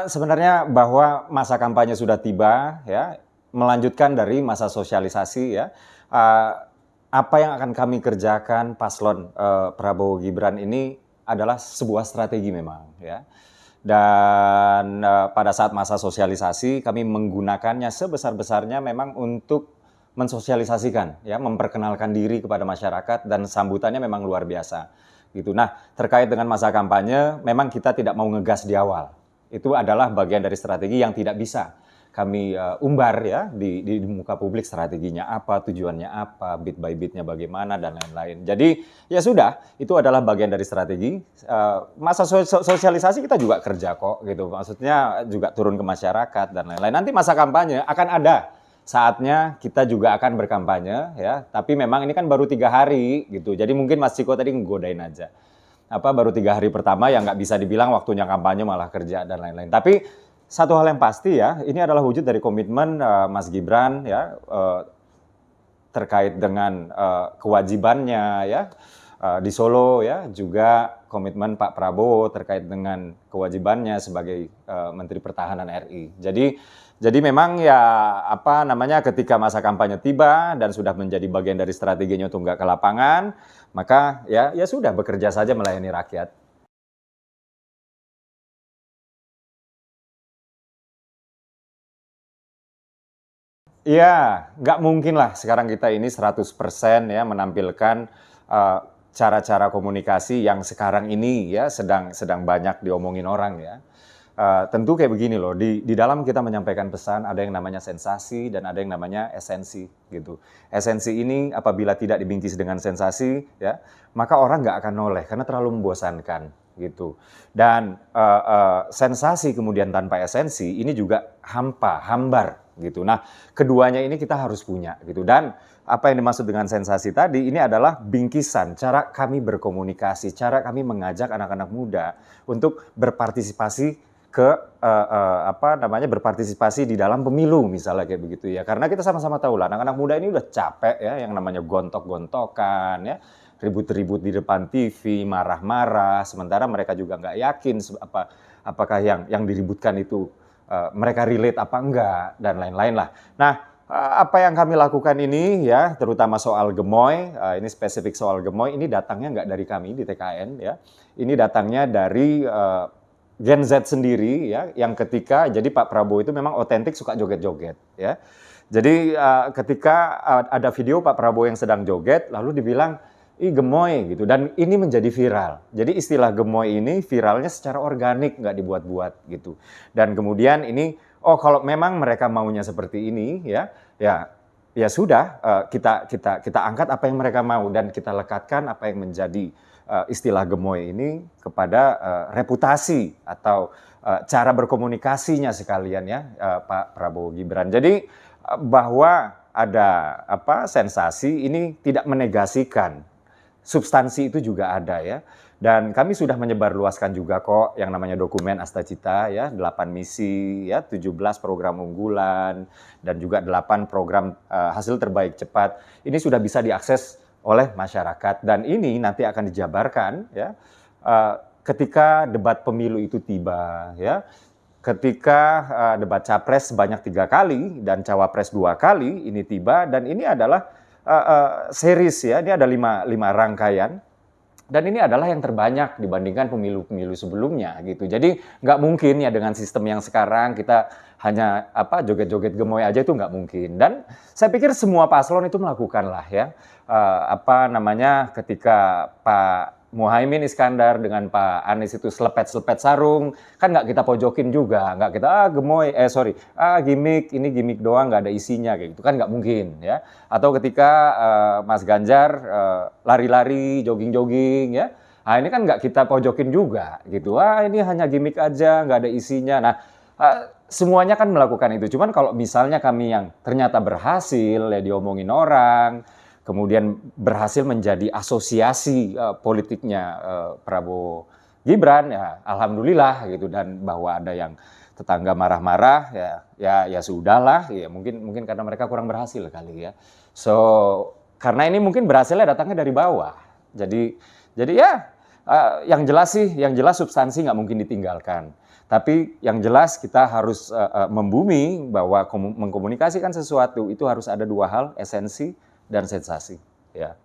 Sebenarnya bahwa masa kampanye sudah tiba ya, melanjutkan dari masa sosialisasi ya, eee, apa yang akan kami kerjakan paslon, Prabowo Gibran ini adalah sebuah strategi memang ya. Dan, pada saat masa sosialisasi kami menggunakannya sebesar-besarnya memang untuk mensosialisasikan ya, memperkenalkan diri kepada masyarakat dan sambutannya memang luar biasa, gitu. Nah, terkait dengan masa kampanye memang kita tidak mau ngegas di awal. Itu adalah bagian dari strategi yang tidak bisa kami, umbar ya di muka publik strateginya apa, tujuannya apa, bit by bitnya bagaimana dan lain-lain. Jadi ya sudah, itu adalah bagian dari strategi, masa sosialisasi kita juga kerja kok gitu, maksudnya juga turun ke masyarakat dan lain-lain. Nanti masa kampanye akan ada saatnya kita juga akan berkampanye ya, tapi memang ini kan baru 3 hari gitu, jadi mungkin Mas Ciko tadi ngegodain aja. Apa, baru 3 hari pertama yang nggak bisa dibilang waktunya kampanye malah kerja dan lain-lain. Tapi satu hal yang pasti ya, ini adalah wujud dari komitmen, Mas Gibran ya, terkait dengan, kewajibannya ya, di Solo ya, juga komitmen Pak Prabowo terkait dengan kewajibannya sebagai, Menteri Pertahanan RI. Jadi memang ya, apa namanya, ketika masa kampanye tiba dan sudah menjadi bagian dari strateginya untuk nggak ke lapangan, maka ya sudah bekerja saja melayani rakyat. Iya, nggak mungkin lah sekarang kita ini 100% ya menampilkan, cara-cara komunikasi yang sekarang ini ya sedang sedang banyak diomongin orang ya. Tentu kayak begini loh, di dalam kita menyampaikan pesan ada yang namanya sensasi dan ada yang namanya esensi gitu. Esensi ini apabila tidak dibingkis dengan sensasi ya, maka orang nggak akan noleh karena terlalu membosankan gitu. Dan, sensasi kemudian tanpa esensi ini juga hampa, hambar gitu. Nah, keduanya ini kita harus punya gitu. Dan apa yang dimaksud dengan sensasi tadi ini adalah bingkisan cara kami berkomunikasi, cara kami mengajak anak-anak muda untuk berpartisipasi ke, apa namanya, berpartisipasi di dalam pemilu misalnya kayak begitu ya. Karena kita sama-sama tahu lah anak-anak muda ini udah capek ya yang namanya gontok-gontokan ya, ribut-ribut di depan TV, marah-marah, sementara mereka juga nggak yakin apakah yang diributkan itu, mereka relate apa enggak dan lain-lain lah. Nah, apa yang kami lakukan ini ya, terutama soal gemoy, ini spesifik soal gemoy, ini datangnya nggak dari kami di TKN ya. Ini datangnya dari, Gen Z sendiri ya, yang ketika jadi Pak Prabowo itu memang otentik suka joget-joget ya. Jadi, ketika, ada video Pak Prabowo yang sedang joget lalu dibilang, "Ih gemoy," gitu dan ini menjadi viral. Jadi istilah gemoy ini viralnya secara organik nggak dibuat-buat gitu. Dan kemudian ini, oh kalau memang mereka maunya seperti ini ya sudah, kita angkat apa yang mereka mau dan kita lekatkan apa yang menjadi, istilah gemoy ini kepada, reputasi atau, cara berkomunikasinya sekalian ya, Pak Prabowo Gibran. Jadi, bahwa ada apa, sensasi ini tidak menegasikan substansi itu juga ada ya. Dan kami sudah menyebarluaskan juga kok yang namanya dokumen Astacita ya, 8 misi ya, 17 program unggulan dan juga 8 program, hasil terbaik cepat. Ini sudah bisa diakses oleh masyarakat dan ini nanti akan dijabarkan ya, ketika debat pemilu itu tiba ya. Ketika, debat capres sebanyak 3 kali dan cawapres 2 kali ini tiba dan ini adalah, series ya, ini ada 5 rangkaian dan ini adalah yang terbanyak dibandingkan pemilu-pemilu sebelumnya gitu. Jadi nggak mungkin ya dengan sistem yang sekarang kita hanya apa, joget-joget gemoy aja itu nggak mungkin. Dan saya pikir semua paslon itu melakukan lah ya, apa namanya, ketika Pak Muhaimin Iskandar dengan Pak Anies itu selepet-selepet sarung, kan nggak kita pojokin juga, nggak kita, gemoy, gimik, ini gimik doang nggak ada isinya, kayak gitu kan nggak mungkin ya. Atau ketika, Mas Ganjar, lari-lari, jogging-jogging ya, nah ini kan nggak kita pojokin juga gitu, ini hanya gimik aja, nggak ada isinya. Nah, semuanya kan melakukan itu, cuman kalau misalnya kami yang ternyata berhasil ya diomongin orang, kemudian berhasil menjadi asosiasi, politiknya, Prabowo Gibran, ya alhamdulillah gitu dan bahwa ada yang tetangga marah-marah ya sudahlah, ya mungkin karena mereka kurang berhasil kali ya. So, karena ini mungkin berhasilnya datangnya dari bawah. Jadi ya Yang jelas substansi nggak mungkin ditinggalkan. Tapi yang jelas kita harus membumi bahwa mengkomunikasikan sesuatu itu harus ada dua hal, esensi dan sensasi. Ya.